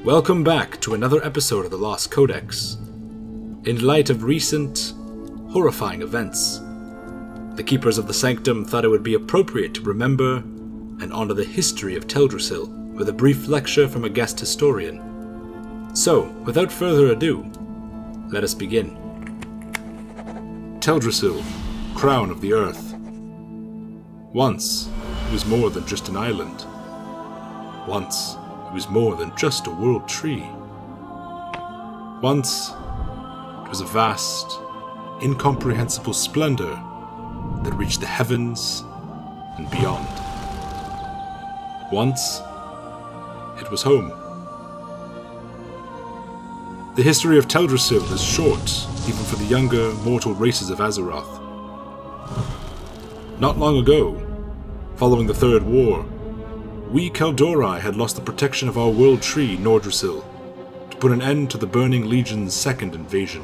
Welcome back to another episode of the Lost Codex. In light of recent, horrifying events, the Keepers of the Sanctum thought it would be appropriate to remember and honor the history of Teldrassil with a brief lecture from a guest historian. So, without further ado, let us begin. Teldrassil, Crown of the Earth. Once, it was more than just an island. Once, it was more than just a world tree. Once, it was a vast, incomprehensible splendor that reached the heavens and beyond. Once, it was home. The history of Teldrassil is short, even for the younger, mortal races of Azeroth. Not long ago, following the Third War, we Kaldorei had lost the protection of our world tree, Nordrassil, to put an end to the Burning Legion's second invasion.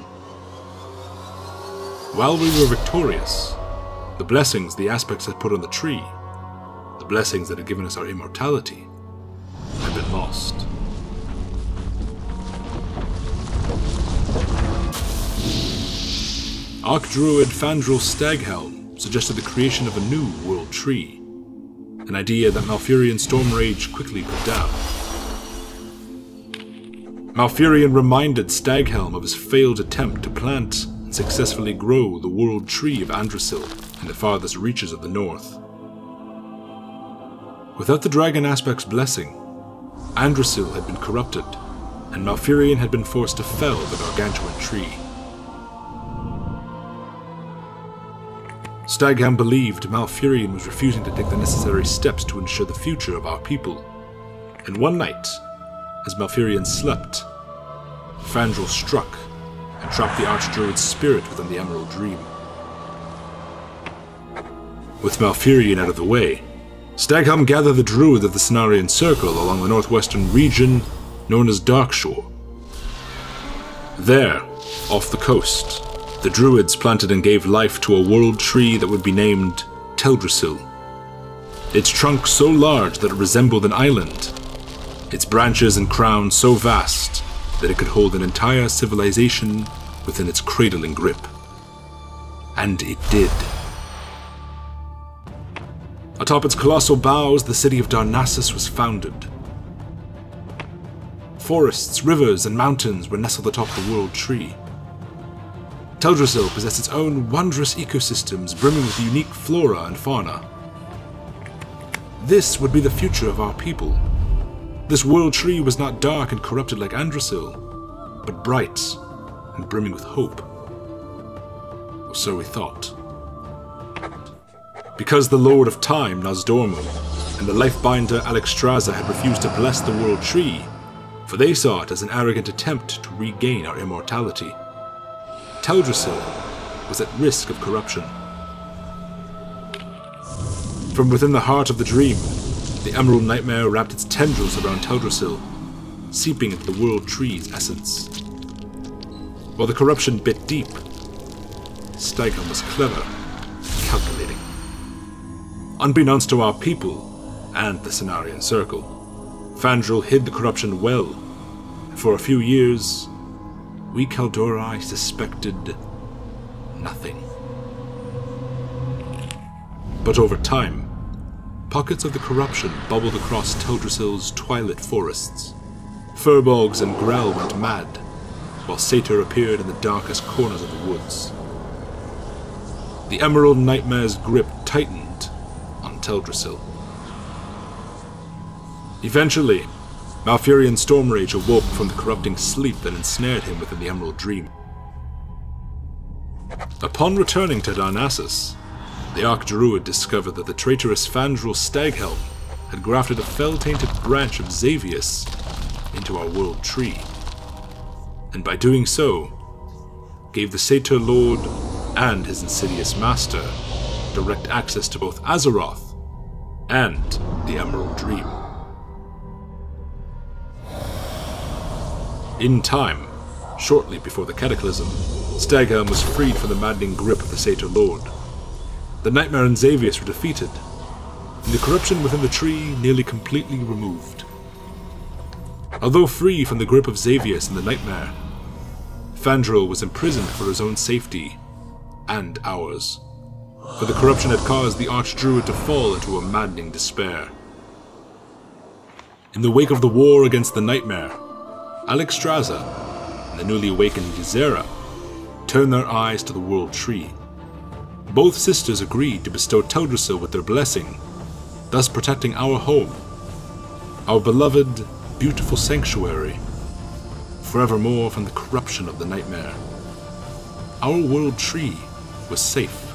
While we were victorious, the blessings the aspects had put on the tree, the blessings that had given us our immortality, had been lost. Archdruid Fandral Staghelm suggested the creation of a new world tree, an idea that Malfurion Stormrage quickly put down. Malfurion reminded Staghelm of his failed attempt to plant and successfully grow the world tree of Andrassil in the farthest reaches of the north. Without the Dragon Aspect's blessing, Andrassil had been corrupted, and Malfurion had been forced to fell the gargantuan tree. Staghelm believed Malfurion was refusing to take the necessary steps to ensure the future of our people. And one night, as Malfurion slept, Fandral struck and trapped the Archdruid's spirit within the Emerald Dream. With Malfurion out of the way, Staghelm gathered the Druids of the Cenarian Circle along the northwestern region known as Darkshore. There, off the coast, the Druids planted and gave life to a world tree that would be named Teldrassil. Its trunk so large that it resembled an island, its branches and crown so vast that it could hold an entire civilization within its cradling grip. And it did. Atop its colossal boughs, the city of Darnassus was founded. Forests, rivers, and mountains were nestled atop the world tree. Teldrassil possessed its own wondrous ecosystems brimming with unique flora and fauna. This would be the future of our people. This world tree was not dark and corrupted like Andrassil, but bright and brimming with hope. Or so we thought. Because the Lord of Time, Nozdormu, and the Lifebinder Alexstrasza had refused to bless the world tree, for they saw it as an arrogant attempt to regain our immortality, Teldrassil was at risk of corruption. From within the heart of the dream, the Emerald Nightmare wrapped its tendrils around Teldrassil, seeping into the world tree's essence. While the corruption bit deep, Staghelm was clever and calculating. Unbeknownst to our people and the Cenarian Circle, Fandral hid the corruption well, and for a few years, we Kaldorei suspected nothing. But over time, pockets of the corruption bubbled across Teldrassil's twilit forests. Furbolgs and Grell went mad, while Satyr appeared in the darkest corners of the woods. The Emerald Nightmare's grip tightened on Teldrassil. Eventually, Malfurion Stormrage awoke from the corrupting sleep that ensnared him within the Emerald Dream. Upon returning to Darnassus, the Archdruid discovered that the traitorous Fandral Staghelm had grafted a fell-tainted branch of Xavius into our world tree, and by doing so, gave the Satyr Lord and his insidious master direct access to both Azeroth and the Emerald Dream. In time, shortly before the Cataclysm, Staghelm was freed from the maddening grip of the Satyr Lord. The Nightmare and Xavius were defeated, and the corruption within the tree nearly completely removed. Although free from the grip of Xavius and the Nightmare, Fandral was imprisoned for his own safety, and ours. For the corruption had caused the Archdruid to fall into a maddening despair. In the wake of the war against the Nightmare, Alexstrasza and the newly awakened Ysera turned their eyes to the World Tree. Both sisters agreed to bestow Teldrassil with their blessing, thus protecting our home, our beloved, beautiful sanctuary, forevermore from the corruption of the Nightmare. Our World Tree was safe.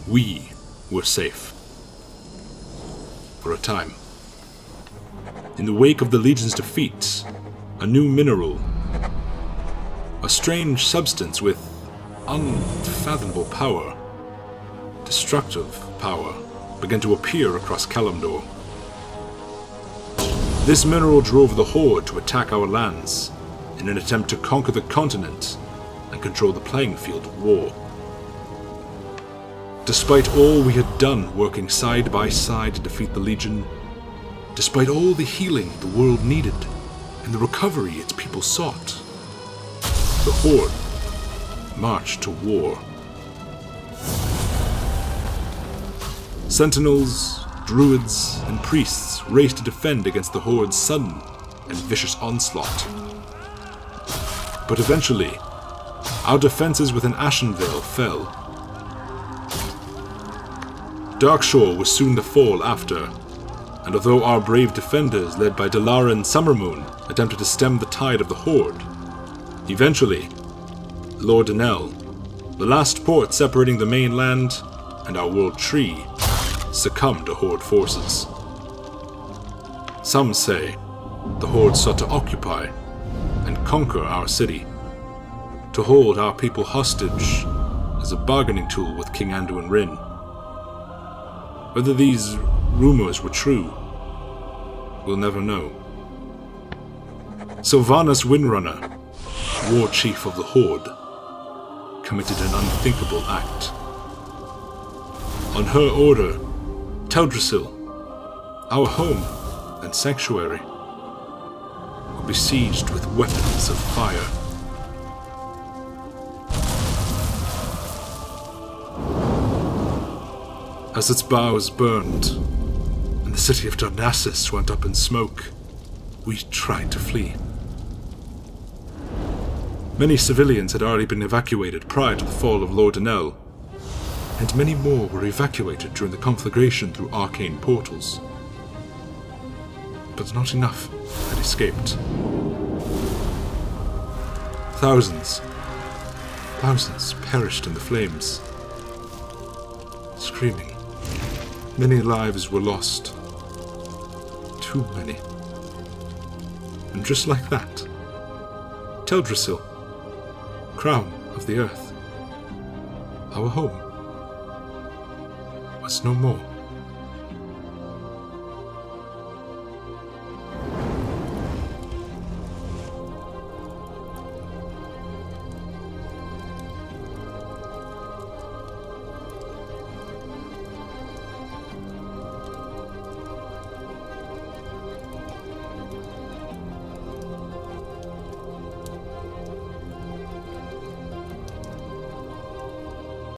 We were safe. For a time. In the wake of the Legion's defeat, a new mineral, a strange substance with unfathomable power, destructive power, began to appear across Kalimdor. This mineral drove the Horde to attack our lands in an attempt to conquer the continent and control the playing field of war. Despite all we had done working side by side to defeat the Legion, despite all the healing the world needed and the recovery its people sought, the Horde marched to war. Sentinels, druids, and priests raced to defend against the Horde's sudden and vicious onslaught. But eventually, our defenses within Ashenvale fell. Darkshore was soon to fall after, and although our brave defenders led by Delara and Summermoon attempted to stem the tide of the Horde, eventually, Lord Denell, the last port separating the mainland and our World Tree, succumbed to Horde forces. Some say the Horde sought to occupy and conquer our city, to hold our people hostage as a bargaining tool with King Anduin Wrynn. Whether these rumors were true, we'll never know. Sylvanas Windrunner, war chief of the Horde, committed an unthinkable act. On her order, Teldrassil, our home and sanctuary, were besieged with weapons of fire. As its boughs burned, and the city of Darnassus went up in smoke, we tried to flee. Many civilians had already been evacuated prior to the fall of Lord Denell, and many more were evacuated during the conflagration through arcane portals. But not enough had escaped. Thousands perished in the flames. Screaming. Many lives were lost. Too many. And just like that, Teldrassil, crown of the earth, our home, was no more.